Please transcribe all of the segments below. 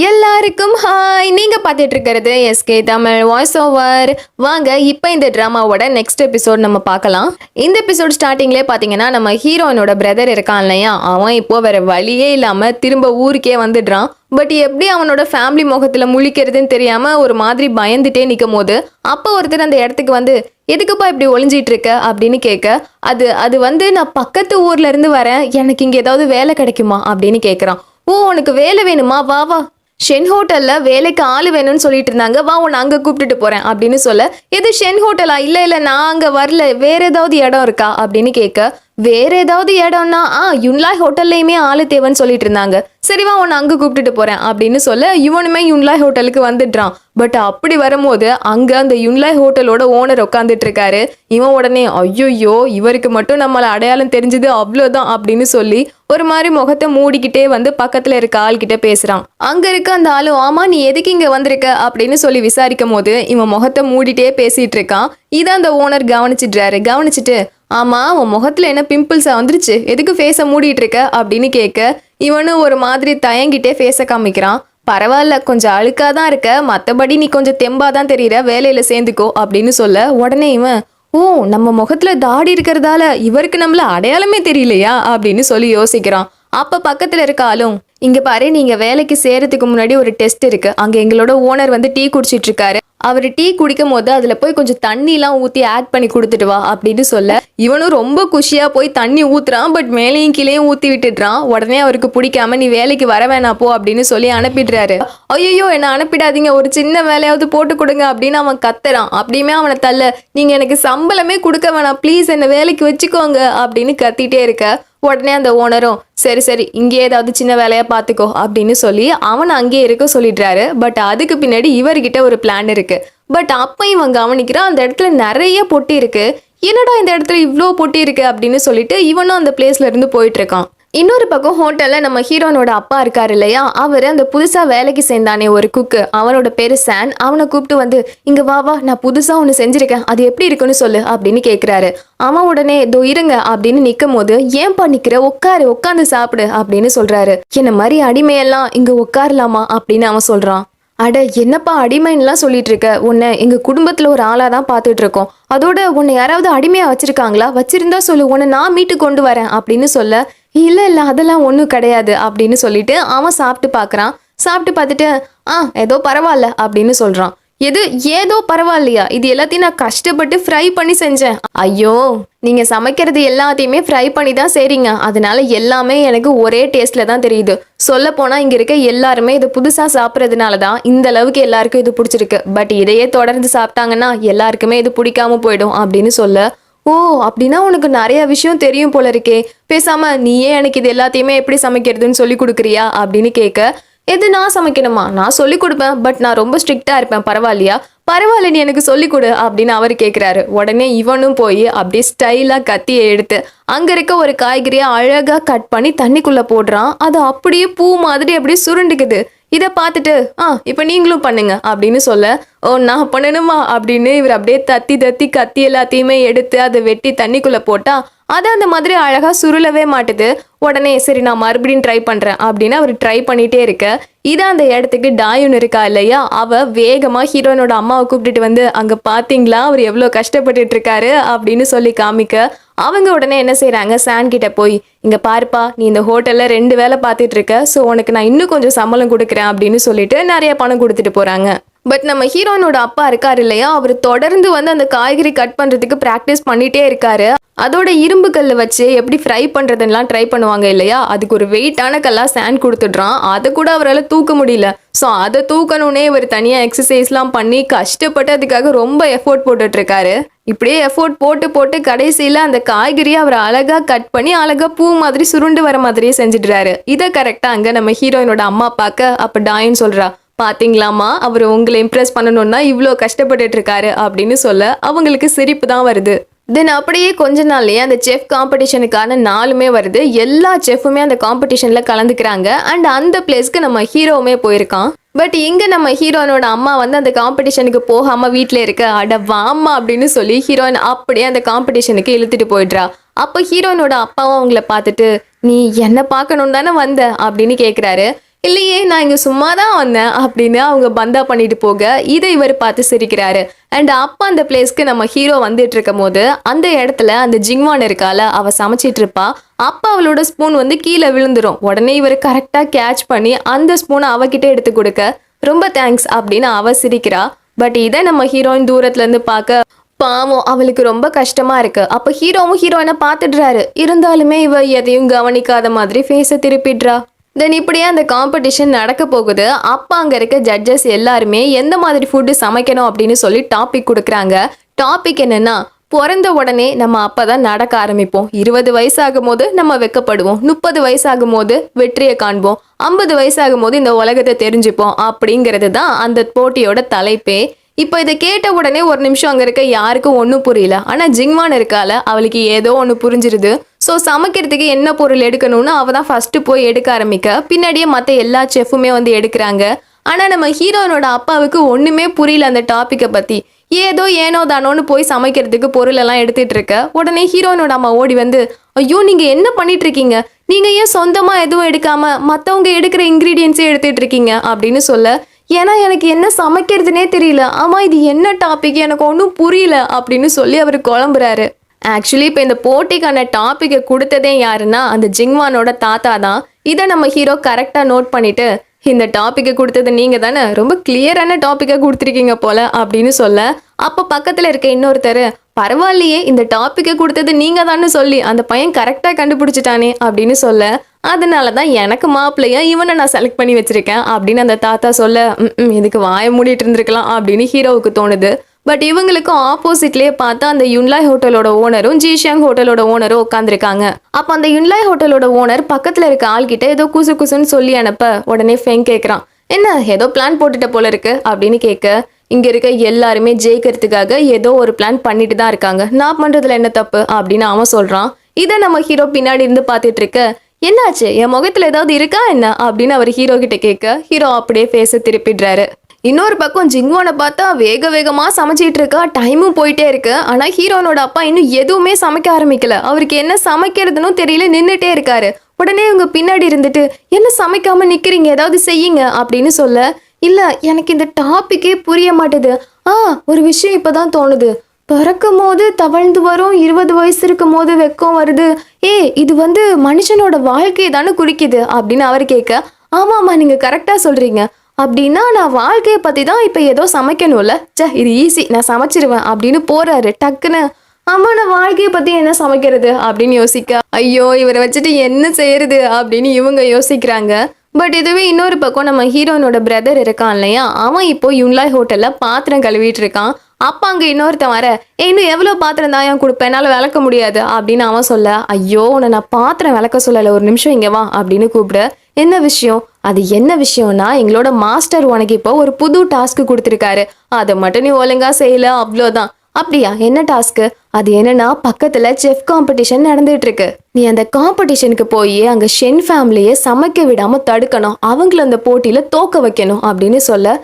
எல்லாருக்கும் ஹாய். நீங்க பார்த்துட்டு இருக்கிறது எஸ்கே தமிழ் வாய்ஸ் ஓவர். வாங்க இப்போ இந்த ட்ராமாவோட நெக்ஸ்ட் எபிசோட் நம்ம பார்க்கலாம். இந்த எபிசோட் ஸ்டார்டிங்லேயே பார்த்தீங்கன்னா நம்ம ஹீரோயினோட பிரதர் இருக்கான் இல்லையா, அவன் இப்போ வேற வழியே இல்லாமல் திரும்ப ஊருக்கே வந்துடுறான். பட் எப்படி அவனோட ஃபேமிலி முகத்தில் முழிக்கிறதுன்னு தெரியாம ஒரு மாதிரி பயந்துட்டே நிற்கும் போது அப்போ ஒருத்தர் அந்த இடத்துக்கு வந்து எதுக்குப்பா இப்படி ஒளிஞ்சிட்டு இருக்க அப்படின்னு கேட்க, அது வந்து நான் பக்கத்து ஊர்ல இருந்து வரேன், எனக்கு இங்கே ஏதாவது வேலை கிடைக்குமா அப்படின்னு கேட்குறான். ஓ, உனக்கு வேலை வேணுமா, வா வா, ஷென் ஹோட்டல்ல வேலைக்கு ஆள் வேணும்னு சொல்லிட்டு இருந்தாங்க, வா உன்னை அங்கே கூப்பிட்டுட்டு போறேன் அப்படின்னு சொல்ல, எது ஷென் ஹோட்டலா, இல்லை நான் அங்கே வரல, வேற ஏதாவது இடம் இருக்கா அப்படின்னு கேட்க, வேற ஏதாவது இடம்னா யுன்லாய் ஹோட்டல்லையுமே ஆளு தேவைன்னு சொல்லிட்டு இருந்தாங்க, சரி வா உன்னை அங்கே கூப்பிட்டுட்டு போறேன் அப்படின்னு சொல்ல இவனுமே யுன்லாய் ஹோட்டலுக்கு வந்துடுறான். பட் அப்படி வரும்போது அங்க அந்த யுன்லாய் ஹோட்டலோட ஓனர் உட்காந்துட்டு இருக்காரு. இவன் உடனே ஐயோ இவருக்கு மட்டும் நம்மள அடையாளம் தெரிஞ்சது அவ்வளோதான் அப்படின்னு சொல்லி ஒரு மாதிரி முகத்தை மூடிக்கிட்டே வந்து பக்கத்துல இருக்க ஆள்கிட்ட பேசுறான். அங்க இருக்க அந்த ஆளு, ஆமா நீ எதுக்கு இங்க வந்திருக்க அப்படின்னு சொல்லி விசாரிக்கும் போது இவன் முகத்தை மூடிட்டே பேசிட்டு இருக்கான். இதை அந்த ஓனர் கவனிச்சிட்டு ஆமா உன் முகத்துல என்ன பிம்பிள்ஸா வந்துருச்சு, எதுக்கு ஃபேஸை மூடிட்டு இருக்க அப்படின்னு கேட்க, இவனும் ஒரு மாதிரி தயங்கிட்டே ஃபேஸை காமிக்கிறான். பரவாயில்ல கொஞ்சம் அழுக்காதான் இருக்க, மற்றபடி நீ கொஞ்சம் தெம்பாதான் தெரியற, வேலையில சேர்ந்துக்கோ அப்படின்னு சொல்ல, உடனே இவன் ஓ நம்ம முகத்துல தாடி இருக்கிறதால இவருக்கு நம்மள அடையாளமே தெரியலையா அப்படின்னு சொல்லி யோசிக்கிறான். அப்ப பக்கத்துல இருக்க ஆளும், இங்க பாரு நீங்க வேலைக்கு சேரத்துக்கு முன்னாடி ஒரு டெஸ்ட் இருக்கு, அங்க எங்களோட ஓனர் வந்து டீ குடிச்சிட்டு இருக்காரு, அவர் டீ குடிக்கும் போது அதுல போய் கொஞ்சம் தண்ணி எல்லாம் ஊத்தி ஆட் பண்ணி கொடுத்துட்டு வா அப்படின்னு சொல்ல, இவனும் ரொம்ப குஷியா போய் தண்ணி ஊத்துறான். பட் மேலையும் கீழேயும் ஊத்தி விட்டுடுறான். உடனே அவருக்கு பிடிக்காம நீ வேலைக்கு வர வேணா போ அப்படின்னு சொல்லி அனுப்பிடுறாரு. ஐயோ என்ன அனுப்பிடாதீங்க, ஒரு சின்ன வேலையாவது போட்டு கொடுங்க அப்படின்னு அவன் கத்துறான். அப்படியுமே அவனை தள்ள, நீங்க எனக்கு சம்பளமே கொடுக்க வேணாம் ப்ளீஸ், என்ன வேலைக்கு வச்சுக்கோங்க அப்படின்னு கத்திட்டே இருக்க, உடனே அந்த ஓனரும் சரி இங்கே ஏதாவது சின்ன வேலையா பார்த்துக்கோ அப்படின்னு சொல்லி அவனை அங்கேயே இருக்க சொல்லிடுறாரு. பட் அதுக்கு பின்னாடி இவர்கிட்ட ஒரு பிளான் இருக்கு. பட் அப்ப இவன் கவனிக்கிறான் அந்த இடத்துல நிறைய பொட்டி இருக்கு, என்னடா இந்த இடத்துல இவ்வளோ பொட்டி இருக்கு அப்படின்னு சொல்லிட்டு இவனும் அந்த பிளேஸ்ல இருந்து போயிட்டு இருக்கான். இன்னொரு பக்கம் ஹோட்டல்ல நம்ம ஹீரோனோட அப்பா இருக்காரு இல்லையா, அவர் அந்த புதுசா வேலைக்கு சேர்ந்தானே ஒரு குக்கு, அவனோட பேரு சான், அவனை கூப்பிட்டு வந்து இங்க வா வா நான் புதுசா ஒன்று செஞ்சிருக்கேன், அது எப்படி இருக்குன்னு சொல்லு அப்படின்னு கேட்கிறாரு. அவன் உடனே இதோ இருங்க அப்படின்னு நிற்கும் போது, ஏன்பா நிக்கிற, உட்காந்து சாப்பிடு அப்படின்னு சொல்றாரு. என்ன மாதிரி அடிமையெல்லாம் இங்க உட்காரலாமா அப்படின்னு அவன் சொல்றான். அட என்னப்பா அடிமைன்னுலாம் சொல்லிட்டு இருக்க, உன்னை எங்க குடும்பத்துல ஒரு ஆளா தான் பார்த்துட்டு இருக்கோம், அதோட உன்னை யாராவது அடிமையா வச்சிருக்காங்களா, வச்சிருந்தா சொல்லு, உன்னை நான் மீட்டு கொண்டு வரேன் அப்படின்னு சொல்ல, இல்ல அதெல்லாம் ஒன்றும் கிடையாது அப்படின்னு சொல்லிட்டு அவன் சாப்பிட்டு பார்க்குறான். சாப்பிட்டு பார்த்துட்டு ஏதோ பரவாயில்ல அப்படின்னு சொல்றான். ஏதோ பரவாயில்லையா, இது எல்லாத்தையும் நான் கஷ்டப்பட்டு ஃப்ரை பண்ணி செஞ்சேன். ஐயோ நீங்க சமைக்கிறது எல்லாத்தையுமே ஃப்ரை பண்ணி தான் செய்றீங்க, அதனால எல்லாமே எனக்கு ஒரே டேஸ்ட்ல தான் தெரியுது. சொல்ல போனா இங்க இருக்க எல்லாருமே இது புதுசா சாப்பிட்றதுனால தான் இந்த அளவுக்கு எல்லாருக்கும் இது பிடிச்சிருக்கு. பட் இதையே தொடர்ந்து சாப்பிட்டாங்கன்னா எல்லாருக்குமே இது பிடிக்காம போயிடும் அப்படின்னு சொல்ல, ஓ அப்படின்னா உனக்கு நிறைய விஷயம் தெரியும் போல இருக்கே, பேசாம நீயே எனக்கு இது எல்லாத்தையுமே எப்படி சமைக்கிறதுன்னு சொல்லி கொடுக்குறியா அப்படின்னு கேட்க, எது நான் சமைக்கணுமா, நான் சொல்லி கொடுப்பேன், பட் நான் ரொம்ப ஸ்ட்ரிக்டா இருப்பேன், பரவாயில்லையா, பரவாயில்ல நீ எனக்கு சொல்லி கொடு அப்படின்னு அவர் கேட்குறாரு. உடனே இவனும் போய் அப்படியே ஸ்டைலா கத்தியை எடுத்து அங்க இருக்க ஒரு காய்கறியை அழகா கட் பண்ணி தண்ணிக்குள்ள போடுறான். அது அப்படியே பூ மாதிரி அப்படியே சுருண்டுக்குது. இதை பார்த்துட்டு இப்போ நீங்களும் பண்ணுங்க அப்படின்னு சொல்ல, ஓ நான் பண்ணணுமா அப்படின்னு இவர் அப்படியே தத்தி கத்தி எல்லாத்தையுமே எடுத்து அதை வெட்டி தண்ணிக்குள்ள போட்டா அது அந்த மாதிரி அழகா சுருளவே மாட்டுது. உடனே சரி நான் மறுபடியும் ட்ரை பண்றேன் அப்படின்னு அவர் ட்ரை பண்ணிட்டே இருக்க, இது அந்த இடத்துக்கு டாயுன் இருக்கா இல்லையா, அவ வேகமா ஹீரோனோட அம்மாவை கூப்பிட்டுட்டு வந்து அங்க பாத்தீங்களா அவர் எவ்வளவு கஷ்டப்பட்டுட்டு இருக்காரு அப்படின்னு சொல்லி காமிக்க, அவங்க உடனே என்ன செய்யறாங்க, சான் கிட்ட போய் இங்க பாருப்பா நீ இந்த ஹோட்டல்ல 2 வேலை பார்த்துட்டு இருக்க, ஸோ உனக்கு நான் இன்னும் கொஞ்சம் சம்பளம் கொடுக்குறேன் அப்படின்னு சொல்லிட்டு நிறைய பணம் கொடுத்துட்டு போறாங்க. பட் நம்ம ஹீரோனோட அப்பா இருக்காரு இல்லையா, அவர் தொடர்ந்து வந்து அந்த காய்கறி கட் பண்றதுக்கு ப்ராக்டிஸ் பண்ணிட்டே இருக்காரு. அதோட இரும்பு கல்லை வச்சு எப்படி ஃப்ரை பண்றதுலாம் ட்ரை பண்ணுவாங்க இல்லையா, அதுக்கு ஒரு வெயிட்டான கல்லா சாண்ட் கொடுத்துடுறான். அதை கூட அவரால் தூக்க முடியல. ஸோ அதை தூக்கணுன்னே இவர் தனியாக எக்ஸசைஸ்லாம் பண்ணி கஷ்டப்பட்டு அதுக்காக ரொம்ப எஃபோர்ட் போட்டுட்டு இருக்காரு. இப்படியே எஃபோர்ட் போட்டு கடைசியில் அந்த காய்கறியை அவர் அழகாக கட் பண்ணி அழகாக பூ மாதிரி சுருண்டு வர மாதிரியே செஞ்சிடுறாரு. இதை கரெக்டாக அங்கே நம்ம ஹீரோயினோட அம்மா பார்க்க, அப்போ டாயின்னு சொல்கிறா, பாத்தீங்களாமா அவர் உங்களை இம்ப்ரெஸ் பண்ணணும்னா இவ்வளோ கஷ்டப்பட்டுட்டு இருக்காரு அப்படின்னு சொல்ல அவங்களுக்கு சிரிப்பு தான் வருது. தென் அப்படியே கொஞ்ச நாள்லயே அந்த செஃப் காம்படிஷனுக்கான நாளுமே வருது. எல்லா செஃப்புமே அந்த காம்படிஷன்ல கலந்துக்கிறாங்க. அண்ட் அந்த பிளேஸ்க்கு நம்ம ஹீரோவுமே போயிருக்கான். பட் இங்க நம்ம ஹீரோனோட அம்மா வந்து அந்த காம்படிஷனுக்கு போகாம வீட்டில் இருக்க, அட வாமா அப்படின்னு சொல்லி ஹீரோயின் அப்படியே அந்த காம்படிஷனுக்கு இழுத்துட்டு போயிடுறா. அப்போ ஹீரோனோட அப்பாவும் அவங்கள பார்த்துட்டு, நீ என்ன பார்க்கணும் தானே வந்த அப்படின்னு கேட்குறாரு. இல்லையே நான் இங்க சும்மா தான் வந்தேன் அப்படின்னு அவங்க பந்தா பண்ணிட்டு போக இதை இவர் பார்த்து சிரிக்கிறாரு. அண்ட் அப்ப அந்த பிளேஸ்க்கு நம்ம ஹீரோ வந்துட்டு இருக்கும் போது அந்த இடத்துல அந்த ஜிங்வான் இருக்கால, அவ சமைச்சிட்டு இருப்பா. அப்ப அவளோட ஸ்பூன் வந்து கீழே விழுந்துரும். உடனே இவர் கரெக்டா கேட்ச் பண்ணி அந்த ஸ்பூனை அவகிட்ட எடுத்து கொடுக்க ரொம்ப தேங்க்ஸ் அப்படின்னு அவ சிரிக்கிறா. பட் இதை நம்ம ஹீரோயின் தூரத்துல இருந்து பார்க்க பாவம் அவளுக்கு ரொம்ப கஷ்டமா இருக்கு. அப்ப ஹீரோவும் ஹீரோயினை பார்த்துடுறாரு. இருந்தாலுமே இவ எதையும் கவனிக்காத மாதிரி ஃபேஸை திருப்பிடுறா. தென் இப்படியே அந்த காம்படிஷன் நடக்க போகுது. அப்போ அங்கே இருக்க ஜட்ஜஸ் எல்லாருமே எந்த மாதிரி ஃபுட்டு சமைக்கணும் அப்படின்னு சொல்லி டாபிக் கொடுக்குறாங்க. டாபிக் என்னன்னா, பிறந்த உடனே நம்ம அப்பதான் நடக்க ஆரம்பிப்போம், 20 வயசாகும் போது நம்ம வெக்கப்படுவோம், 30 வயசாகும் போது வெற்றியை காண்போம், 50 வயசாகும் போது இந்த உலகத்தை தெரிஞ்சுப்போம் அப்படிங்கிறது தான் அந்த போட்டியோட தலைப்பே. இப்போ இதை கேட்ட உடனே ஒரு நிமிஷம் அங்கே இருக்க யாருக்கும் ஒன்றும் புரியல. ஆனால் ஜிங்வான் இருக்கால, அவளுக்கு ஏதோ ஒன்று புரிஞ்சிருது. ஸோ சமைக்கிறதுக்கு என்ன பொருள் எடுக்கணும்னு அவள் தான் ஃபஸ்ட்டு போய் எடுக்க ஆரம்பிக்க பின்னாடியே மற்ற எல்லா செஃப்புமே வந்து எடுக்கிறாங்க. ஆனால் நம்ம ஹீரோயினோட அப்பாவுக்கு ஒன்றுமே புரியல அந்த டாப்பிக்கை பற்றி. ஏதோ ஏனோ தானோன்னு போய் சமைக்கிறதுக்கு பொருளெல்லாம் எடுத்துட்டு இருக்க உடனே ஹீரோயினோட அம்மா ஓடி வந்து, ஐயோ நீங்கள் என்ன பண்ணிட்டு இருக்கீங்க, நீங்கள் ஏன் சொந்தமாக எதுவும் எடுக்காம மற்றவங்க எடுக்கிற இன்க்ரீடியன்ஸே எடுத்துட்டு இருக்கீங்க அப்படின்னு சொல்ல, ஏன்னா எனக்கு என்ன சமைக்கிறதுனே தெரியல, ஆமாம் இது என்ன டாபிக் எனக்கு ஒன்றும் புரியல அப்படின்னு சொல்லி அவர் குழம்புறாரு. ஆக்சுவலி இப்போ இந்த போட்டிக்கான டாப்பிக்கை கொடுத்ததே யாருன்னா அந்த ஜிங்வானோட தாத்தா தான். இதை நம்ம ஹீரோ கரெக்டாக நோட் பண்ணிட்டு, இந்த டாப்பிக்கை கொடுத்தது நீங்கள் தானே, ரொம்ப கிளியரான டாப்பிக்கை கொடுத்துருக்கீங்க போல அப்படின்னு சொல்ல, அப்போ பக்கத்தில் இருக்க இன்னொருத்தர், பரவாயில்லையே இந்த டாப்பிக்கை கொடுத்தது நீங்கள் தானே சொல்லி அந்த பையன் கரெக்டாக கண்டுபிடிச்சிட்டானே அப்படின்னு சொல்ல, அதனால தான் எனக்கு மாப்பிள்ளையா இவனை நான் செலக்ட் பண்ணி வச்சிருக்கேன் அப்படின்னு அந்த தாத்தா சொல்ல, இதுக்கு வாயை மூடிட்டு இருந்திருக்கலாம் அப்படின்னு ஹீரோவுக்கு தோணுது. பட் இவங்களுக்கும் ஆப்போசிட்லேயே பார்த்தா அந்த யுன்லாய் ஹோட்டலோட ஓனரும் ஜிஷியாங் ஹோட்டலோட ஓனரும் உட்காந்துருக்காங்க. அப்போ அந்த யுன்லாய் ஹோட்டலோட ஓனர் பக்கத்தில் இருக்க ஆள்கிட்ட ஏதோ குசு குசுன்னு சொல்லி அனுப்ப உடனே ஃபெங் கேட்குறான், என்ன ஏதோ பிளான் போட்டுட்ட போல இருக்கு அப்படின்னு கேட்க, இங்க இருக்க எல்லாருமே ஜெயிக்கிறதுக்காக ஏதோ ஒரு பிளான் பண்ணிட்டு தான் இருக்காங்க, நான் பண்றதுல என்ன தப்பு அப்படின்னு அவன் சொல்றான். இதை நம்ம ஹீரோ பின்னாடி இருந்து பார்த்துட்டு இருக்க, என்னாச்சு என் முகத்துல ஏதாவது இருக்கா என்ன அப்படின்னு அவர் ஹீரோ கிட்ட கேட்க, ஹீரோ அப்படியே ஃபேஸை திருப்பிடுறாரு. இன்னொரு பக்கம் ஜிங்வானை பார்த்தா வேக வேகமா சமைச்சிட்டு இருக்கா, டைமும் போயிட்டே இருக்கு. ஆனா ஹீரோனோட அப்பா இன்னும் எதுவுமே சமைக்க ஆரம்பிக்கல. அவருக்கு என்ன சமைக்கிறதுன்னு தெரியல, நின்றுட்டே இருக்காரு. உடனே இவங்க பின்னாடி இருந்துட்டு, என்ன சமைக்காம நிக்கிறீங்க, ஏதாவது செய்யுங்க அப்படின்னு சொல்ல, இல்ல எனக்கு இந்த டாபிக்கே புரிய மாட்டேது. ஒரு விஷயம் இப்பதான் தோணுது, பிறக்கும் போது தவழ்ந்து வரும், 20 வயசு இருக்கும் போது வெக்கம் வருது, இது வந்து மனுஷனோட வாழ்க்கையை தானே குறிக்குது அப்படின்னு அவர் கேட்க, ஆமாம்மா நீங்க கரெக்டா சொல்றீங்க, அப்படின்னா நான் வாழ்க்கையை பத்தி தான் இப்ப ஏதோ சமைக்கணும்ல, இது ஈஸி நான் சமைச்சிருவேன் அப்படின்னு போறாரு டக்குன்னு. ஆமா நான் வாழ்க்கையை பத்தி என்ன சமைக்கிறது அப்படின்னு யோசிக்க, ஐயோ இவரை வச்சுட்டு என்ன செய்யறது அப்படின்னு இவங்க யோசிக்கிறாங்க. பட் இதுவே இன்னொரு பக்கம் நம்ம ஹீரோனோட பிரதர் இருக்கான் இல்லையா, அவன் இப்போ யுன்லாய் ஹோட்டல்ல பாத்திரம் கழுவிட்டு இருக்கான். அப்ப அங்க இன்னொருத்தன் வர, இன்னும் எவ்வளவு பாத்திரம் தான் ஏன் கொடுப்பேன், என்னால விளக்க முடியாது அப்படின்னு அவன் சொல்ல, ஐயோ உன்னை நான் பாத்திரம் விளக்க சொல்லல, ஒரு நிமிஷம் இங்க வா அப்படின்னு கூப்பிட, என்ன விஷயம், அது என்ன விஷயம்னா எங்களோட மாஸ்டர் உனக்கு இப்போ ஒரு புது டாஸ்க் கொடுத்துருக்காரு, அதை மட்டும் நீ ஒழுங்கா செய்யல அவ்வளோதான். அப்படியா, என்ன டாஸ்க்கு, அது என்னன்னா பக்கத்துல செஃப் காம்படிஷன் நடந்துட்டு இருக்கு, நீ அந்த காம்படிஷனுக்கு போய் அங்க ஷென் ஃபேமிலியை சமைக்க விடாம தடுக்கணும், அவங்கள அந்த போட்டியில தோக்க வைக்கணும் அப்படின்னு சொல்ல,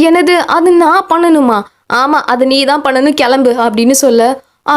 எனது அது நான் பண்ணணுமா, ஆமா அது நீ தான் பண்ணணும் கிளம்பு அப்படின்னு சொல்ல,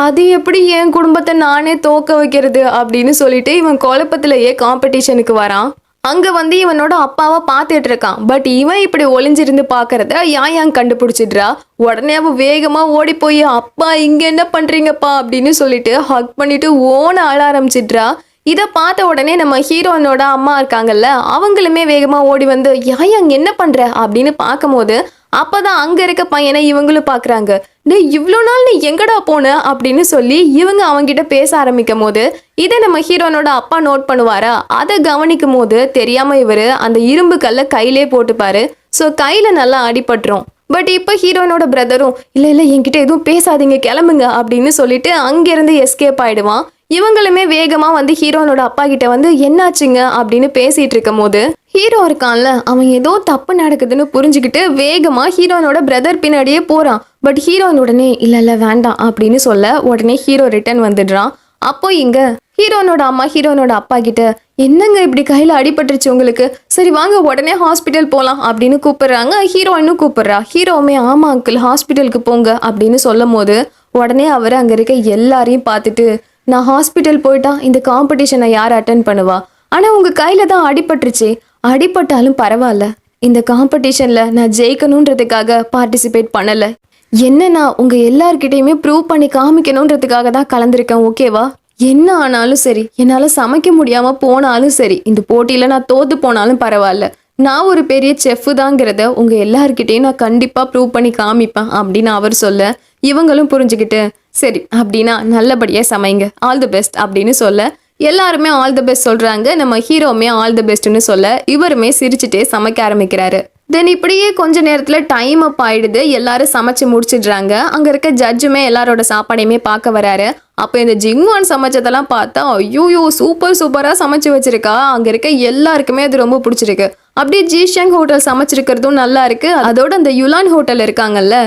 அது எப்படி என் குடும்பத்தை நானே தோக்க வைக்கிறது அப்படின்னு சொல்லிட்டு இவன் குழப்பத்திலேயே காம்படிஷனுக்கு வரான். அங்க வந்து இவனோட அப்பாவை பார்த்துட்டு இருக்கான். பட் இவன் இப்படி ஒளிஞ்சிருந்து பாக்குறத யாங் கண்டுபிடிச்சிடுறா. உடனே அவ வேகமா ஓடி போய், அப்பா இங்க என்ன பண்றீங்கப்பா அப்படின்னு சொல்லிட்டு ஹக் பண்ணிட்டு ஓன அழ ஆரம்பிச்சிடுறா. இதை பார்த்த உடனே நம்ம ஹீரோனோட அம்மா இருக்காங்கல்ல, அவங்களுமே வேகமா ஓடி வந்து யாங் என்ன பண்ற அப்படின்னு பார்க்கும்போது, அப்பதான் அங்க இருக்க பையனை இவங்களும் பாக்குறாங்க. டேய் இவ்வளோ நாள் நீ எங்கடா போன அப்படின்னு சொல்லி இவங்க அவங்கிட்ட பேச ஆரம்பிக்கும் போது, இதை நம்ம ஹீரோனோட அப்பா நோட் பண்ணுவாரா. அதை கவனிக்கும் போது தெரியாம இவரு அந்த இரும்பு கல்ல கையிலே போட்டுப்பாரு. ஸோ கையில நல்லா அடிபட்டுரும். பட் இப்போ ஹீரோனோட பிரதரும், இல்லை என்கிட்ட எதுவும் பேசாதீங்க கிளம்புங்க அப்படின்னு சொல்லிட்டு அங்கிருந்து எஸ்கேப் ஆயிடுவான். இவங்களுமே வேகமா வந்து ஹீரோனோட அப்பா கிட்ட வந்து என்னாச்சுங்க அப்படின்னு பேசிட்டு இருக்கும் போது, ஹீரோ இருக்கான்ல அவன் ஏதோ தப்பு நடக்குதுன்னு புரிஞ்சுக்கிட்டு வேகமா ஹீரோனோட பிரதர் பின்னாடியே போறான். பட் ஹீரோயின் உடனே இல்ல வேண்டாம் அப்படின்னு சொல்ல, உடனே ஹீரோ ரிட்டர்ன் வந்துடுறான். அப்போ இங்க ஹீரோனோட அம்மா ஹீரோனோட அப்பா கிட்ட, என்னங்க இப்படி கையில அடிபட்டுருச்சு உங்களுக்கு, சரி வாங்க உடனே ஹாஸ்பிட்டல் போகலாம் அப்படின்னு கூப்பிடுறாங்க. ஹீரோயினும் கூப்பிடுறா. ஹீரோவுமே ஆமா அங்கிள் ஹாஸ்பிட்டலுக்கு போங்க அப்படின்னு சொல்லும் போது, உடனே அவர் அங்க இருக்க எல்லாரையும் பார்த்துட்டு, நான் ஹாஸ்பிட்டல் போயிட்டா இந்த காம்படிஷனை யார் அட்டன் பண்ணுவா, ஆனா உங்க கையில தான் அடிபட்டுருச்சு, அடிபட்டாலும் பரவாயில்ல, இந்த காம்படிஷன்ல நான் ஜெயிக்கணுன்றதுக்காக பார்ட்டிசிபேட் பண்ணல. என்ன நான் உங்க எல்லார்கிட்டயுமே ப்ரூவ் பண்ணி காமிக்கணுன்றதுக்காக தான் கலந்துருக்கேன். ஓகேவா? என்ன ஆனாலும் சரி, என்னால சமைக்க முடியாம போனாலும் சரி, இந்த போட்டியில நான் தோத்து போனாலும் பரவாயில்ல, நான் ஒரு பெரிய செஃப் தாங்கிறத உங்க எல்லார்கிட்டயும் நான் கண்டிப்பா ப்ரூவ் பண்ணி காமிப்பேன் அப்படின்னு அவர் சொல்ல, இவங்களும் புரிஞ்சுக்கிட்டு சரி அப்படின்னா நல்லபடியா சமைங்க, ஆல் தி பெஸ்ட் அப்படின்னு சொல்ல, எல்லாருமே ஆல் தி பெஸ்ட் சொல்றாங்க. நம்ம ஹீரோவுமே ஆல் தி பெஸ்ட்னு சொல்ல, இவருமே சிரிச்சுட்டே சமைக்க ஆரம்பிக்கிறாரு. தென் இப்படியே கொஞ்ச நேரத்துல டைம் அப் ஆயிடுது. எல்லாரும் சமைச்சு முடிச்சிடுறாங்க. அங்க இருக்க ஜட்ஜுமே எல்லாரோட சாப்பாடையுமே பார்க்க வராரு. அப்போ இந்த ஜிங்வான் சமைச்சதெல்லாம் பார்த்தா ஐயோ சூப்பரா சமைச்சு வச்சிருக்கா. அங்க இருக்க எல்லாருக்குமே அது ரொம்ப பிடிச்சிருக்கு. அப்படியே ஜிஷங் ஹோட்டல் சமைச்சிருக்கிறதும் நல்லா இருக்கு. அதோட அந்த யுலான் ஹோட்டல் இருக்காங்கல்ல,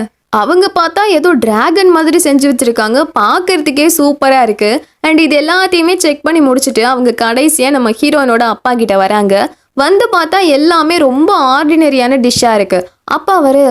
அவங்க பார்த்தா ஏதோ டிராகன் மாதிரி செஞ்சு வச்சிருக்காங்க. பார்க்கறதுக்கே சூப்பரா இருக்கு. அண்ட் இது எல்லாத்தையுமே செக் பண்ணி முடிச்சுட்டு அவங்க கடைசியா நம்ம ஹீரோயினோட அப்பா கிட்ட வராங்க. வந்து பார்த்தா எல்லாமே ரொம்ப ஆர்டினரியான டிஷ்ஷா இருக்கு. அப்பா அவரு,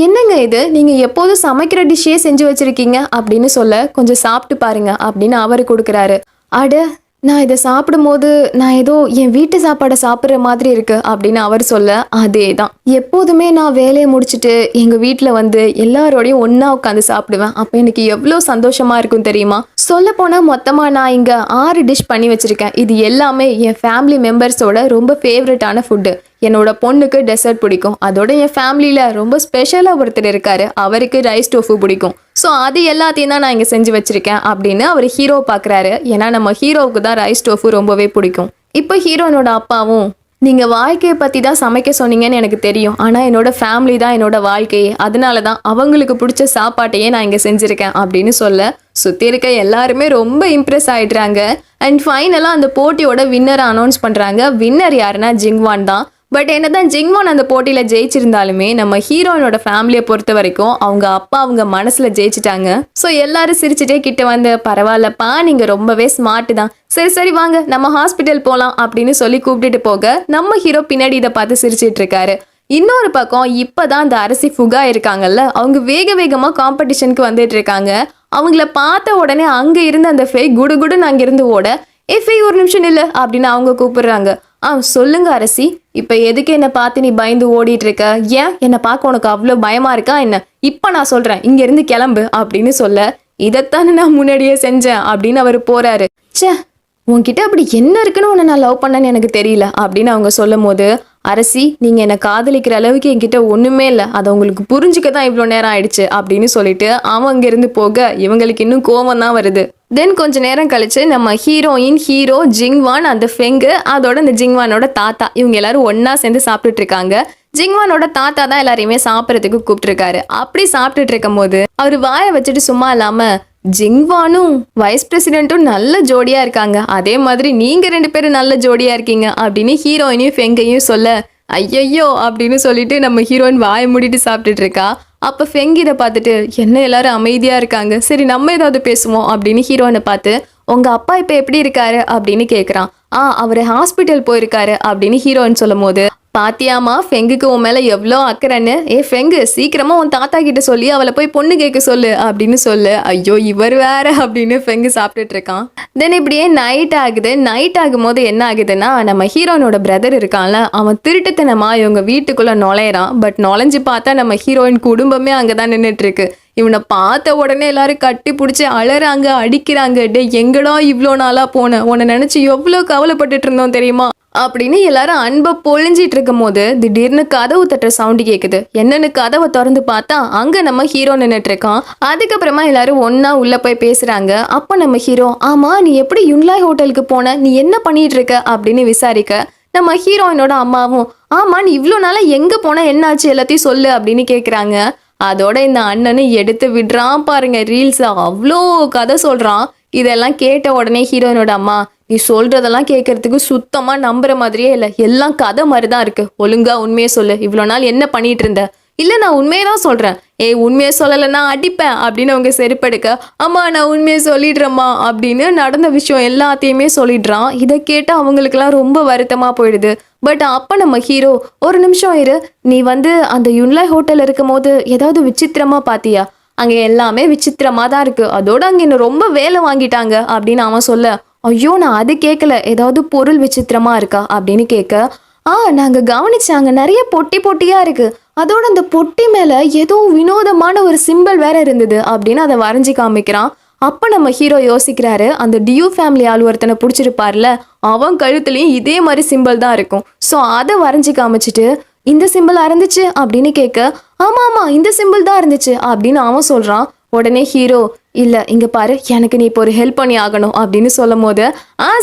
என்னங்க இது, நீங்க எப்போதும் சமைக்கிற டிஷ்ஷே செஞ்சு வச்சிருக்கீங்க அப்படின்னு சொல்ல, கொஞ்சம் சாப்பிட்டு பாருங்க அப்படின்னு அவரு கொடுக்குறாரு. அட, நான் இதை சாப்பிடும்போது நான் ஏதோ என் வீட்டு சாப்பாடை சாப்பிட்ற மாதிரி இருக்கு அப்படின்னு அவர் சொல்ல, அதே தான், எப்போதுமே நான் வேலையை முடிச்சுட்டு எங்க வீட்டில் வந்து எல்லாரோடையும் ஒன்னா உட்காந்து சாப்பிடுவேன். அப்போ எனக்கு எவ்வளோ சந்தோஷமா இருக்கும் தெரியுமா? சொல்ல போனா மொத்தமா நான் இங்க 6 டிஷ் பண்ணி வச்சிருக்கேன். இது எல்லாமே என் ஃபேமிலி மெம்பர்ஸோட ரொம்ப ஃபேவரட்டான ஃபுட்டு. என்னோட பொண்ணுக்கு டெசர்ட் பிடிக்கும். அதோட என் ஃபேமிலியில ரொம்ப ஸ்பெஷலாக ஒருத்தர் இருக்காரு, அவருக்கு ரைஸ் டோஃபு பிடிக்கும். ஸோ அது எல்லாத்தையும் தான் நான் இங்கே செஞ்சு வச்சிருக்கேன் அப்படின்னு அவர் ஹீரோ பார்க்குறாரு. ஏன்னா நம்ம ஹீரோவுக்கு தான் ரைஸ் டோஃபு ரொம்பவே பிடிக்கும். இப்போ ஹீரோனோட அப்பாவும், நீங்கள் வாழ்க்கையை பற்றி தான் சமைக்க சொன்னீங்கன்னு எனக்கு தெரியும், ஆனால் என்னோட ஃபேமிலி தான் என்னோட வாழ்க்கையே, அதனால தான் அவங்களுக்கு பிடிச்ச சாப்பாட்டையே நான் இங்கே செஞ்சுருக்கேன் அப்படின்னு சொல்ல, சுற்றி இருக்க எல்லாருமே ரொம்ப இம்ப்ரெஸ் ஆகிடுறாங்க. அண்ட் ஃபைனலாக அந்த போட்டியோட வின்னரை அனௌன்ஸ் பண்ணுறாங்க. வின்னர் யாருன்னா ஜிங்வான் தான். பட் என்னதான் ஜிங்வான் அந்த போட்டியில் ஜெயிச்சிருந்தாலுமே நம்ம ஹீரோயினோட ஃபேமிலியை பொறுத்த வரைக்கும் அவங்க அப்பா அவங்க மனசில் ஜெயிச்சிட்டாங்க. ஸோ எல்லாரும் சிரிச்சுட்டே கிட்ட வந்து, பரவாயில்லப்பா, நீங்கள் ரொம்பவே ஸ்மார்ட் தான், சரி வாங்க நம்ம ஹாஸ்பிட்டல் போகலாம் அப்படின்னு சொல்லி கூப்பிட்டுட்டு போக, நம்ம ஹீரோ பின்னாடி இதை பார்த்து சிரிச்சிட்டு இருக்காரு. இன்னொரு பக்கம் இப்போதான் அந்த அரசி ஃபுகா இருக்காங்கல்ல, அவங்க வேகமாக காம்படிஷனுக்கு வந்துட்டு இருக்காங்க. அவங்கள பார்த்த உடனே அங்கே இருந்த அந்த ஃபே குடுன்னு அங்கிருந்து ஓட, ஃபே ஒரு நிமிஷம் இல்லை அப்படின்னு அவங்க கூப்பிடுறாங்க. சொல்லுங்க அரசி, இப்போ எதுக்கு என்னை பார்த்து நீ பயந்து ஓடிட்டு இருக்க? ஏன் என்னை பார்க்க உனக்கு அவ்வளோ பயமா இருக்கா என்ன? இப்போ நான் சொல்கிறேன், இங்கேருந்து கிளம்பு அப்படின்னு சொல்ல, இதைத்தானே நான் முன்னாடியே செஞ்சேன் அப்படின்னு அவர் போறாரு. ச்சே, உன்கிட்ட அப்படி என்ன இருக்குன்னு உன்னை நான் லவ் பண்ணேன்னு எனக்கு தெரியல அப்படின்னு அவங்க சொல்லும் போது, அரசி, நீங்கள் என்னை காதலிக்கிற அளவுக்கு என்கிட்ட ஒன்றுமே இல்லை, அதை உங்களுக்கு புரிஞ்சுக்க தான் இவ்வளோ நேரம் ஆயிடுச்சு அப்படின்னு சொல்லிட்டு அவன் அங்கேருந்து போக இவங்களுக்கு இன்னும் கோவம் தான் வருது. தென் கொஞ்ச நேரம் கழிச்சு நம்ம ஹீரோயின், ஹீரோ, ஜிங்வான், அந்த ஃபெங்கு, அதோட அந்த ஜிங்வானோட தாத்தா, இவங்க எல்லாரும் ஒன்னா சேர்ந்து சாப்பிட்டுட்டு இருக்காங்க. ஜிங்வானோட தாத்தா தான் எல்லாரையுமே சாப்பிட்றதுக்கு கூப்பிட்டுருக்காரு. அப்படி சாப்பிட்டுட்டு இருக்கும் போது அவர் வாயை வச்சுட்டு சும்மா இல்லாம, ஜிங்வானும் வைஸ் பிரசிடென்ட்டும் நல்ல ஜோடியா இருக்காங்க, அதே மாதிரி நீங்க 2 பேரும் நல்ல ஜோடியா இருக்கீங்க அப்படின்னு ஹீரோயினையும் ஃபெங்கையும் சொல்ல, ஐயையோ அப்படின்னு சொல்லிட்டு நம்ம ஹீரோயின் வாயை மூடிட்டு சாப்பிட்டுட்டு இருக்கா. அப்போ ஃபெங் இதை பார்த்துட்டு, என்ன எல்லாரும் அமைதியாக இருக்காங்க, சரி நம்ம ஏதாவது பேசுவோம் அப்படின்னு ஹீரோயினை பார்த்து, உங்கள் அப்பா இப்போ எப்படி இருக்காரு அப்படின்னு கேட்குறான். அவர் ஹாஸ்பிட்டல் போயிருக்காரு அப்படின்னு ஹீரோயின் சொல்லும் போது, பாத்தியாமா ஃபெங்குக்கு உன் மேலே எவ்வளோ அக்கறைன்னு, ஃபெங்கு சீக்கிரமா உன் தாத்தா கிட்ட சொல்லி அவளை போய் பொண்ணு கேட்க சொல்லு அப்படின்னு சொல்லு. ஐயோ இவர் வேற அப்படின்னு ஃபெங்கு சாப்பிட்டுட்டு இருக்கான். தென் இப்படியே நைட் ஆகுது. நைட் ஆகும்போது என்ன ஆகுதுன்னா, நம்ம ஹீரோயினோட பிரதர் இருக்கான்ல, அவன் திருட்டுத்தனமா இவங்க வீட்டுக்குள்ள நுழையிறான். பட் நுழைஞ்சு பார்த்தா நம்ம ஹீரோயின் குடும்பமே அங்கதான் நின்றுட்டு இருக்கு. இவனை பார்த்த உடனே எல்லாரும் கட்டி பிடிச்சி அழறாங்க, அடிக்கிறாங்க. டே, எங்கடா இவ்வளோ நாளா போன, உன்னை நினைச்சு எவ்வளோ கவலைப்பட்டுட்டு இருந்தோம் தெரியுமா அப்படின்னு எல்லாரும் அன்பை பொழிஞ்சிட்டு இருக்கும் போது திடீர்னு கதவு தட்டுற சவுண்டு கேட்குது. என்னன்னு கதவை திறந்து பார்த்தா அங்க நம்ம ஹீரோ நின்றுட்டு இருக்கான். அதுக்கப்புறமா எல்லாரும் ஒன்னா உள்ள போய் பேசுறாங்க. அப்ப நம்ம ஹீரோ, ஆமா நீ எப்படி யுன்லாய் ஹோட்டலுக்கு போன, நீ என்ன பண்ணிட்டு இருக்க அப்படின்னு விசாரிக்க, நம்ம ஹீரோயினோட அம்மாவும், ஆமா நீ இவ்வளோ நாளா எங்க போன, என்னாச்சு எல்லாத்தையும் சொல்லு அப்படின்னு கேட்குறாங்க. அதோட இந்த அண்ணனும் எடுத்து விடுறான் பாருங்க ரீல்ஸ், அவ்வளோ கதை சொல்றான். இதெல்லாம் கேட்ட உடனே ஹீரோயினோட அம்மா, நீ சொல்றதெல்லாம் கேட்கறதுக்கு சுத்தமா நம்புற மாதிரியே இல்லை, எல்லாம் கதை மாதிரி தான் இருக்கு, ஒழுங்கா உண்மையே சொல்லு, இவ்வளோ நாள் என்ன பண்ணிட்டு இருந்த? இல்லை நான் உண்மையே தான் சொல்றேன். உண்மையை சொல்லலைன்னா அடிப்பேன் அப்படின்னு அவங்க செருப்படுக்க, அம்மா நான் உண்மையை சொல்லிடுறேம்மா அப்படின்னு நடந்த விஷயம் எல்லாத்தையுமே சொல்லிடுறான். இதை கேட்டு அவங்களுக்குலாம் ரொம்ப வருத்தமா போயிடுது. பட் அப்போ நம்ம ஹீரோ, ஒரு நிமிஷம் இரு, நீ வந்து அந்த யுன்லாய் ஹோட்டல் இருக்கும் போது ஏதாவது விசித்திரமா பாத்தியா? அங்கே எல்லாமே விசித்திரமா தான் இருக்கு, அதோட அங்கே இன்னும் ரொம்ப வேலை வாங்கிட்டாங்க அப்படின்னு அவன் சொல்ல, ஐயோ நான் அது கேட்கல, ஏதாவது பொருள் விசித்திரமா இருக்கா அப்படின்னு கேட்க, நாங்க கவனிச்சாங்க, நிறைய பொட்டி பொட்டியா இருக்கு. அதோட அந்த பொட்டி மேல ஏதோ வினோதமான ஒரு சிம்பிள் வேற இருந்தது அப்படின்னு அதை வரைஞ்சி காமிக்கிறான். அப்ப நம்ம ஹீரோ யோசிக்கிறாரு, அந்த டியூ ஃபேமிலி ஆள் ஒருத்தனை பிடிச்சிருப்பார்ல, அவன் கழுத்துலயும் இதே மாதிரி சிம்பிள் தான் இருக்கும். ஸோ அதை வரைஞ்சி காமிச்சிட்டு, இந்த சிம்பிள் இருந்துச்சு அப்படின்னு கேட்க, ஆமா ஆமா இந்த சிம்பிள் தான் இருந்துச்சு அப்படின்னு அவன் சொல்றான். உடனே ஹீரோ, இல்ல இங்க பாரு, எனக்கு நீ இப்போ ஒரு ஹெல்ப் பண்ணி ஆகணும் அப்படின்னு சொல்லும் போது,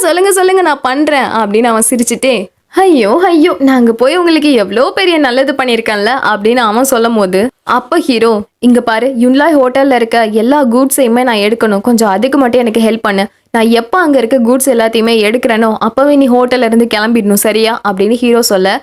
சொல்லுங்க சொல்லுங்க நான் பண்றேன் அப்படின்னு அவன் சிரிச்சுட்டே, ஐயோ ஐயோ நாங்க போய் உங்களுக்கு எவ்வளோ பெரிய நல்லது பண்ணியிருக்கேன்ல அப்படின்னு அவன் சொல்லும் போது, அப்ப ஹீரோ, இங்க பாரு, யுன்லாய் ஹோட்டல்ல இருக்க எல்லா கூட்ஸையுமே நான் எடுக்கணும், கொஞ்சம் அதுக்கு மட்டும் எனக்கு ஹெல்ப் பண்ணு. நான் எப்போ அங்க இருக்க கூட்ஸ் எல்லாத்தையுமே எடுக்கிறேனோ அப்பவே நீ ஹோட்டல்ல இருந்து கிளம்பிடணும், சரியா அப்படின்னு ஹீரோ சொல்ல,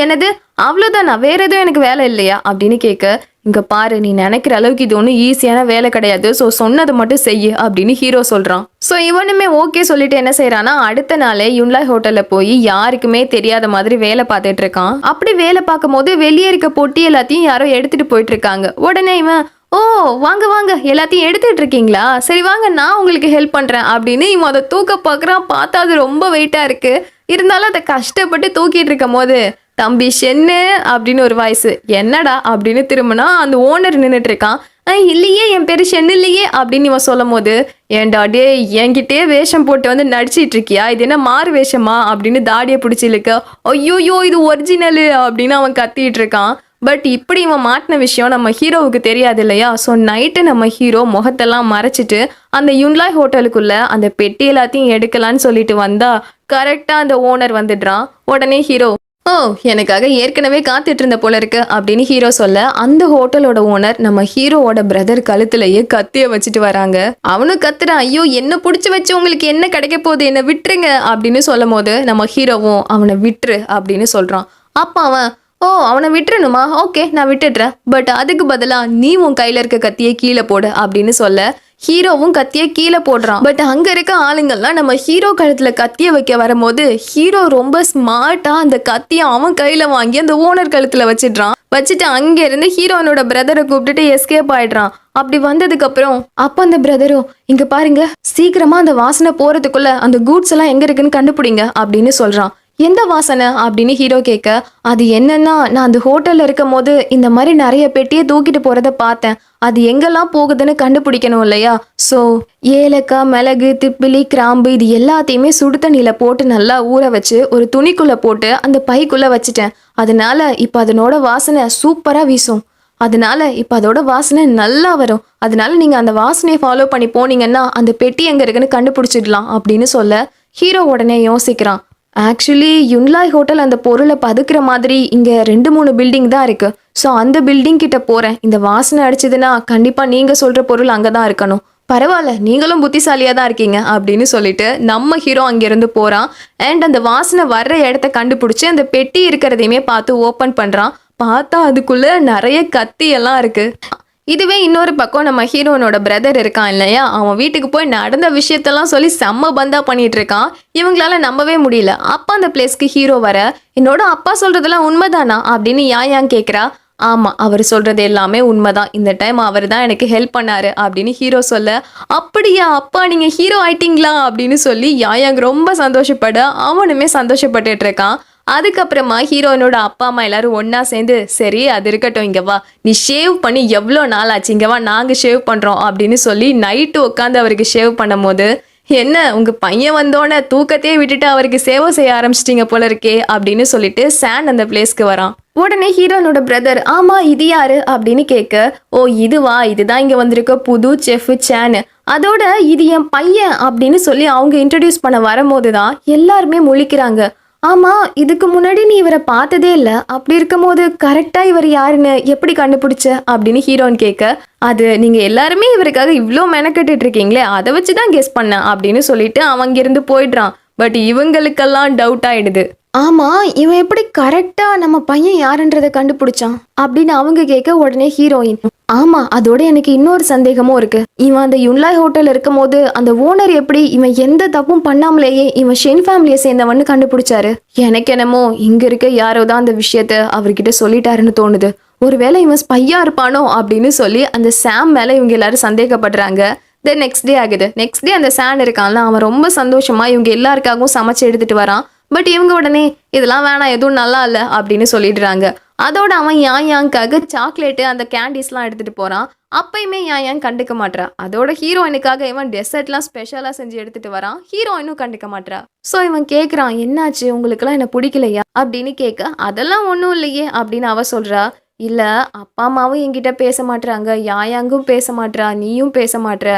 என்னது அவ்வளோதானா, வேற எதுவும் எனக்கு வேலை இல்லையா அப்படின்னு கேட்க, இங்க பாரு, நீ நினைக்கிற அளவுக்கு இது ஒன்றும் ஈஸியான வேலை கிடையாது, ஸோ சொன்னதை மட்டும் செய்யு அப்படின்னு ஹீரோ சொல்றான். ஸோ இவனுமே ஓகே சொல்லிட்டு என்ன செய்யறான்னா, அடுத்த நாளே யுன்லாய் ஹோட்டல்ல போய் யாருக்குமே தெரியாத மாதிரி வேலை பார்த்துட்டு இருக்கான். அப்படி வேலை பார்க்கும் போது வெளியே இருக்க பொட்டி எல்லாத்தையும் யாரோ எடுத்துட்டு போயிட்டு இருக்காங்க. உடனே இவன், ஓ வாங்க வாங்க எல்லாத்தையும் எடுத்துட்டு இருக்கீங்களா, சரி வாங்க நான் உங்களுக்கு ஹெல்ப் பண்றேன் அப்படின்னு இவன் அதை தூக்க பார்க்குறான். பார்த்தா அது ரொம்ப வெயிட்டா இருக்கு. இருந்தாலும் அதை கஷ்டப்பட்டு தூக்கிட்டு இருக்கும் போது, தம்பி ஷென்னு அப்படின்னு ஒரு வாய்ஸ், என்னடா அப்படின்னு திரும்பினா அந்த ஓனர் நின்றுட்டு இருக்கான். இல்லையே என் பேரு ஷென்னு இல்லையே அப்படின்னு இவன் சொல்லும் போது, ஏன்டா டே என்கிட்டே வேஷம் போட்டு வந்து நடிச்சிட்டு இருக்கியா, இது என்ன மாறு வேஷமா அப்படின்னு தாடியை பிடிச்சி இழுக்க, ஐயோயோ இது ஒரிஜினலு அப்படின்னு அவன் கத்திட்டு இருக்கான். பட் இப்படி இவன் மாட்டின விஷயம் நம்ம ஹீரோவுக்கு தெரியாது இல்லையா. ஸோ நைட்டு நம்ம ஹீரோ முகத்தெல்லாம் மறைச்சிட்டு அந்த யுன்லாய் ஹோட்டலுக்குள்ள அந்த பெட்டி எல்லாத்தையும் எடுக்கலான்னு சொல்லிட்டு வந்தா கரெக்டாக அந்த ஓனர் வந்துடுறான். உடனே ஹீரோ, ஓ எனக்காக ஏற்கனவே காத்துட்டு இருந்த போல இருக்கு அப்படின்னு ஹீரோ சொல்ல, அந்த ஹோட்டலோட ஓனர் நம்ம ஹீரோவோட பிரதர் கழுத்துலயே கத்திய வச்சுட்டு வராங்க. அவனும் கத்துறான், ஐயோ என்ன பிடிச்சி வச்சு உங்களுக்கு என்ன கிடைக்க போகுது, என்ன விட்டுருங்க அப்படின்னு சொல்லும் போது நம்ம ஹீரோவும் அவனை விட்டுரு அப்படின்னு சொல்றான். அப்ப அவன், ஓ அவனை விட்டுறணுமா, ஓகே நான் விட்டுடுறேன், பட் அதுக்கு பதிலா நீ உன் கையில இருக்க கத்தியை கீழே போடு அப்படின்னு சொல்ல, ஹீரோவும் கத்தியை கீழே போடுறான். பட் அங்க இருக்க ஆளுங்கள்லாம் நம்ம ஹீரோ கழுத்துல கத்திய வைக்க வரும்போது ஹீரோ ரொம்ப ஸ்மார்ட்டா அந்த கத்தியை அவன் கையில வாங்கி அந்த ஓனர் கழுத்துல வச்சுட்டு அங்க இருந்து ஹீரோனோட பிரதரை கூப்பிட்டுட்டு எஸ்கேப் ஆயிடுறான். அப்படி வந்ததுக்கு அப்புறம் அப்ப அந்த பிரதரும், இங்க பாருங்க சீக்கிரமா அந்த வாசனை போறதுக்குள்ள அந்த கூட்ஸ் எல்லாம் எங்க இருக்குன்னு கண்டுபிடிங்க அப்படின்னு சொல்றான். எந்த வாசனை அப்படின்னு ஹீரோ கேட்க, அது என்னன்னா நான் அந்த ஹோட்டல்ல இருக்கும் போது இந்த மாதிரி நிறைய பெட்டியை தூக்கிட்டு போறத பார்த்தேன், அது எங்கெல்லாம் போகுதுன்னு கண்டுபிடிக்கணும் இல்லையா. ஸோ ஏலக்காய், மிளகு, திப்பிலி, கிராம்பு இது எல்லாத்தையுமே சுடு தண்ணியில போட்டு நல்லா ஊற வச்சு ஒரு துணிக்குள்ள போட்டு அந்த பைக்குள்ள வச்சுட்டேன். அதனால இப்போ அதனோட வாசனை சூப்பரா வீசும், அதனால இப்போ அதோட வாசனை நல்லா வரும், அதனால நீங்க அந்த வாசனையை ஃபாலோ பண்ணி போனீங்கன்னா அந்த பெட்டி எங்க இருக்குன்னு கண்டுபிடிச்சிடலாம் அப்படின்னு சொல்ல, ஹீரோ உடனே யோசிக்கிறான், ஆக்சுவலி யுன்லாய் ஹோட்டல் அந்த பொருளை பதுக்குற மாதிரி இங்கே 2-3 பில்டிங் தான் இருக்கு. ஸோ அந்த பில்டிங் கிட்ட போகிறேன், இந்த வாசனை அடிச்சதுன்னா கண்டிப்பாக நீங்கள் சொல்கிற பொருள் அங்கே தான் இருக்கணும், பரவாயில்ல நீங்களும் புத்திசாலியாக தான் இருக்கீங்க அப்படின்னு சொல்லிட்டு நம்ம ஹீரோ அங்கேருந்து போகிறான். அண்ட் அந்த வாசனை வர்ற இடத்த கண்டுபிடிச்சி அந்த பெட்டி இருக்கிறதையுமே பார்த்து ஓப்பன் பண்ணுறான். பார்த்தா அதுக்குள்ளே நிறைய கத்தி எல்லாம் இருக்கு. இதுவே இன்னொரு பக்கம் நம்ம ஹீரோனோட பிரதர் இருக்கான் இல்லையா, அவன் வீட்டுக்கு போய் நடந்த விஷயத்தெல்லாம் சொல்லி செம்ம பந்தா பண்ணிட்டு இருக்கான். இவங்களால நம்பவே முடியல. அப்பா அந்த பிளேஸ்க்கு ஹீரோ வர, என்னோட அப்பா சொல்றதெல்லாம் உண்மைதானா அப்படின்னு யான் கேட்குறா. ஆமா அவர் சொல்றது எல்லாமே உண்மைதான், இந்த டைம் அவர் தான் எனக்கு ஹெல்ப் பண்ணாரு அப்படின்னு ஹீரோ சொல்ல, அப்படியா அப்பா நீங்க ஹீரோ ஆயிட்டீங்களா அப்படின்னு சொல்லி யாயாங் ரொம்ப சந்தோஷப்பட அவனுமே சந்தோஷப்பட்டுட்டு இருக்கான். அதுக்கப்புறமா ஹீரோயினோட அப்பா அம்மா எல்லாரும் ஒன்னா சேர்ந்து, சரி அது இருக்கட்டும், இங்க வா நீ ஷேவ் பண்ணி எவ்வளோ நாள் ஆச்சு, இங்க வா நாங்க ஷேவ் பண்றோம் அப்படின்னு சொல்லி நைட்டு உட்காந்து அவருக்கு ஷேவ் பண்ணும் போது, என்ன உங்க பையன் வந்தோடனே தூக்கத்தையே விட்டுட்டு அவருக்கு சேவை செய்ய ஆரம்பிச்சிட்டீங்க போல இருக்கே அப்படின்னு சொல்லிட்டு சான் அந்த பிளேஸ்க்கு வரான். உடனே ஹீரோனோட பிரதர், ஆமா இது யாரு அப்படின்னு கேட்க, ஓ இதுவா, இதுதான் இங்க வந்திருக்க புது செஃப் சான், அதோட இது என் பையன் அப்படின்னு சொல்லி அவங்க இன்ட்ரடியூஸ் பண்ண வரும்போது தான் எல்லாருமே முழிக்கிறாங்க. ஆமா இதுக்கு முன்னாடி நீ இவரை பார்த்ததே இல்லை, அப்படி இருக்கும் போது கரெக்டா இவர் யாருன்னு எப்படி கண்டுபிடிச்ச அப்படின்னு ஹீரோன்னு கேட்க, அது நீங்க எல்லாருமே இவருக்காக இவ்வளோ மெனக்கெட்டுட்டு இருக்கீங்களே அதை வச்சுதான் கெஸ் பண்ண அப்படின்னு சொல்லிட்டு அவங்க இருந்து போயிடுறான். பட் இவங்களுக்கெல்லாம் டவுட் ஆயிடுது, ஆமா இவன் எப்படி கரெக்டா நம்ம பையன் யாருன்றதை கண்டுபிடிச்சான் அப்படின்னு அவங்க கேட்க, உடனே ஹீரோயின், ஆமா அதோட எனக்கு இன்னொரு சந்தேகமும் இருக்கு, இவன் அந்த யுன்லாய் ஹோட்டல் இருக்கும் போது அந்த ஓனர் எப்படி இவன் எந்த தப்பும் பண்ணாமலேயே இவன் ஷென் ஃபேமிலியை சேர்ந்தவன்னு கண்டுபிடிச்சாரு. எனக்கு என்னமோ இங்க இருக்க யாரோ தான் அந்த விஷயத்த அவர்கிட்ட சொல்லிட்டாருன்னு தோணுது, ஒருவேளை இவன் ஸ்பையா இருப்பானோ அப்படின்னு சொல்லி அந்த சாம் மேல இவங்க எல்லாரும் சந்தேகப்படுறாங்க. தென் நெக்ஸ்ட் டே ஆகுது. நெக்ஸ்ட் டே அந்த சான் இருக்கான்ல, அவன் ரொம்ப சந்தோஷமா இவங்க எல்லாருக்காகவும் சமைச்சு எடுத்துட்டு வரான். பட் இவங்க உடனே இதெல்லாம் வேணாம், எதுவும் நல்லா இல்லை அப்படின்னு சொல்லிடுறாங்க. அதோட அவன் யாங்காக சாக்லேட்டு அந்த கேண்டீஸ்லாம் எடுத்துட்டு போறான். அப்பயுமே யாங் கண்டுக்க மாட்றா. அதோட ஹீரோயினுக்காக இவன் டெசர்ட்லாம் ஸ்பெஷலா செஞ்சு எடுத்துட்டு வரான். ஹீரோயினும் கண்டுக்க மாட்றா. ஸோ இவன் கேட்குறான், என்னாச்சு உங்களுக்குலாம் என்ன பிடிக்கலையா அப்படின்னு கேட்க, அதெல்லாம் ஒன்றும் இல்லையே அப்படின்னு அவ சொல்றா. இல்ல, அப்பா அம்மாவும் என்கிட்ட பேச மாட்றாங்க, யாயாங்கும் பேச மாட்றா, நீயும் பேச மாட்ற.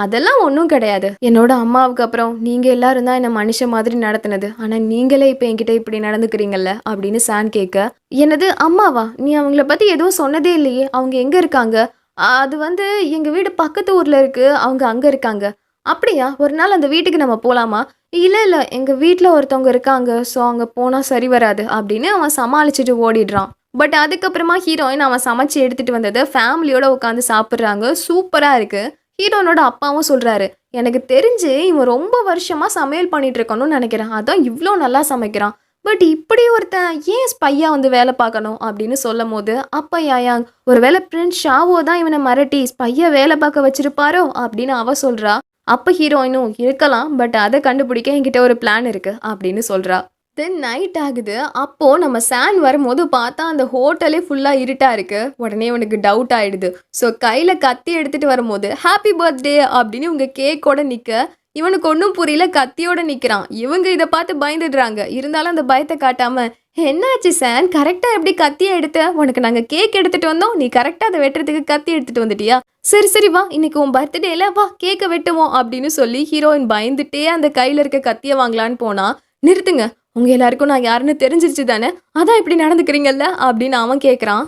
அதெல்லாம் ஒன்றும் கிடையாது. என்னோட அம்மாவுக்கு அப்புறம் நீங்க எல்லாரும் தான் என்ன மனுஷ மாதிரி நடத்துனது. ஆனா நீங்களே இப்ப என்கிட்ட இப்படி நடந்துக்கிறீங்கல்ல அப்படின்னு சான் கேட்க, என்னது அம்மாவா? நீ அவங்கள பத்தி எதுவும் சொன்னதே இல்லையே, அவங்க எங்க இருக்காங்க? அது வந்து எங்க வீடு பக்கத்து ஊர்ல இருக்கு, அவங்க அங்க இருக்காங்க. அப்படியா? ஒரு நாள் அந்த வீட்டுக்கு நம்ம போலாமா? இல்ல இல்ல, எங்க வீட்ல ஒருத்தவங்க இருக்காங்க, ஸோ அங்க போனா சரி வராது அப்படின்னு அவன் சமாளிச்சுட்டு ஓடிடுறான். பட் அதுக்கப்புறமா ஹீரோயின் அவன் சமைச்சு எடுத்துட்டு வந்ததை ஃபேமிலியோட உட்காந்து சாப்பிட்றாங்க. சூப்பரா இருக்கு. ஹீரோனோட அப்பாவும் சொல்றாரு, எனக்கு தெரிஞ்சு இவன் ரொம்ப வருஷமா சமையல் பண்ணிட்டு இருக்கணும்னு நினைக்கிறேன், அதான் இவ்வளோ நல்லா சமைக்கிறான். பட் இப்படி ஒருத்தன் ஏன் ஸ்பையா வந்து வேலை பார்க்கணும் அப்படின்னு சொல்லும் போது, அப்பா யாயாங் ஒருவேளை பிரின்ஸ் ஷாவோ தான் இவனை மிரட்டி ஸ்பையா வேலை பார்க்க வச்சிருப்பாரோ அப்படின்னு அவ சொல்றா. அப்ப ஹீரோயினும் இருக்கலாம், பட் அதை கண்டுபிடிக்க என்கிட்ட ஒரு பிளான் இருக்கு அப்படின்னு சொல்றா. தென் நைட் ஆகுது. அப்போ நம்ம சான் வரும்போது பார்த்தா அந்த ஹோட்டலே ஃபுல்லா இருட்டா இருக்கு. உடனே உனக்கு டவுட் ஆயிடுது. ஸோ கையில கத்தி எடுத்துட்டு வரும்போது ஹாப்பி பர்த்டே அப்படின்னு இவங்க கேக்கோட நிக்க, இவனுக்கு ஒன்றும் புரியல, கத்தியோட நிக்கிறான். இவங்க இதை பார்த்து பயந்துடுறாங்க. இருந்தாலும் அந்த பயத்தை காட்டாம, என்னாச்சு சான், கரெக்டா எப்படி கத்தியை எடுத்த? உனக்கு நாங்க கேக் எடுத்துட்டு வந்தோம், நீ கரெக்டா அதை வெட்டுறதுக்கு கத்தி எடுத்துட்டு வந்துட்டியா? சரி சரி வா, இன்னைக்கு உன் பர்த்டேல வா கேக்க வெட்டுவோம் அப்படின்னு சொல்லி ஹீரோயின் பயந்துட்டே அந்த கையில இருக்க கத்தியை வாங்கலான்னு போனா, நிறுத்துங்க, உங்க எல்லாருக்கும் நான் யாருன்னு தெரிஞ்சிருச்சு தானே, அதான் இப்படி நடந்துக்கிறீங்கல்ல அப்படின்னு அவன் கேட்குறான்.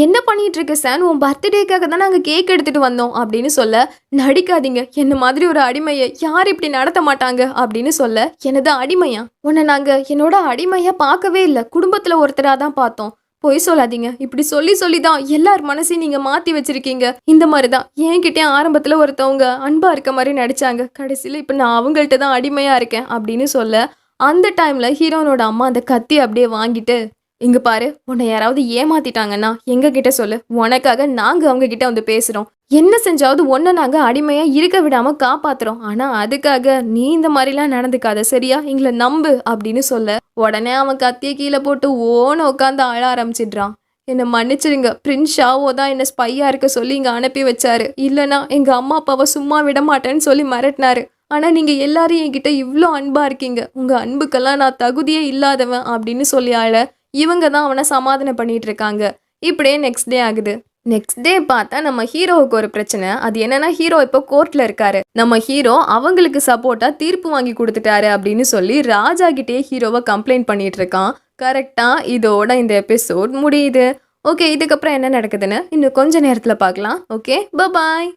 என்ன பண்ணிட்டு இருக்க சான், உன் பர்த்டேக்காக தான் நாங்கள் கேக் எடுத்துட்டு வந்தோம் அப்படின்னு சொல்ல, நடிக்காதீங்க, என்ன மாதிரி ஒரு அடிமையை யார் இப்படி நடத்த மாட்டாங்க அப்படின்னு சொல்ல, எனது அடிமையா? உன்னை நாங்கள் என்னோட அடிமையா பார்க்கவே இல்லை, குடும்பத்தில் ஒருத்தராக தான் பார்த்தோம். பொய் சொல்லாதீங்க, இப்படி சொல்லி சொல்லி தான் எல்லார் மனசையும் நீங்க மாத்தி வச்சிருக்கீங்க. இந்த மாதிரி தான் என்கிட்டே ஆரம்பத்துல ஒருத்தவங்க அன்பா இருக்க மாதிரி நடிச்சாங்க, கடைசியில இப்ப நான் அவங்கள்ட்ட தான் அடிமையா இருக்கேன் அப்படின்னு சொல்ல, அந்த டைம்ல ஹீரோனோட அம்மா அந்த கத்தி அப்படியே வாங்கிட்டு, இங்க பாரு, உன்னை யாராவது ஏமாத்திட்டாங்கன்னா எங்க கிட்ட சொல்லு, உனக்காக நாங்க அவங்க கிட்ட வந்து பேசுறோம். என்ன செஞ்சாவது ஒன்ன நாங்க அடிமையா இருக்க விடாம காப்பாத்துறோம். ஆனா அதுக்காக நீ இந்த மாதிரிலாம் நடந்துக்காத, சரியா? எங்களை நம்பு அப்படின்னு சொல்ல, உடனே அவன் கத்திய கீழே போட்டு ஓன உட்காந்து அழ ஆரம்பிச்சிடுறான். என்னை மன்னிச்சிருங்க, பிரின்ஸ் ஷாவோ தான் என்ன ஸ்பையா இருக்க சொல்லி இங்க அனுப்பி வச்சாரு. இல்லைன்னா எங்க அம்மா அப்பாவை சும்மா விட மாட்டேன்னு சொல்லி மிரட்டினாரு. ஆனா நீங்க எல்லாரும் என்கிட்ட இவ்வளோ அன்பா இருக்கீங்க, உங்க அன்புக்கெல்லாம் நான் தகுதியே இல்லாதவன் அப்படின்னு சொல்லி ஆள இவங்க தான் அவனை சமாதானம் பண்ணிட்டு இருக்காங்க. இப்படியே நெக்ஸ்ட் டே ஆகுது. நெக்ஸ்ட் டே பார்த்தா நம்ம ஹீரோவுக்கு ஒரு பிரச்சனை. அது என்னன்னா, ஹீரோ இப்போ கோர்ட்ல இருக்காரு. நம்ம ஹீரோ அவங்களுக்கு சப்போர்ட்டா தீர்ப்பு வாங்கி கொடுத்துட்டாரு அப்படின்னு சொல்லி ராஜா கிட்டே ஹீரோவை கம்ப்ளைண்ட் பண்ணிட்டு இருக்கான். கரெக்டா இதோட இந்த எபிசோட் முடியுது. ஓகே, இதுக்கப்புறம் என்ன நடக்குதுன்னு இன்னும் கொஞ்ச நேரத்தில் பார்க்கலாம். ஓகே, பாய்.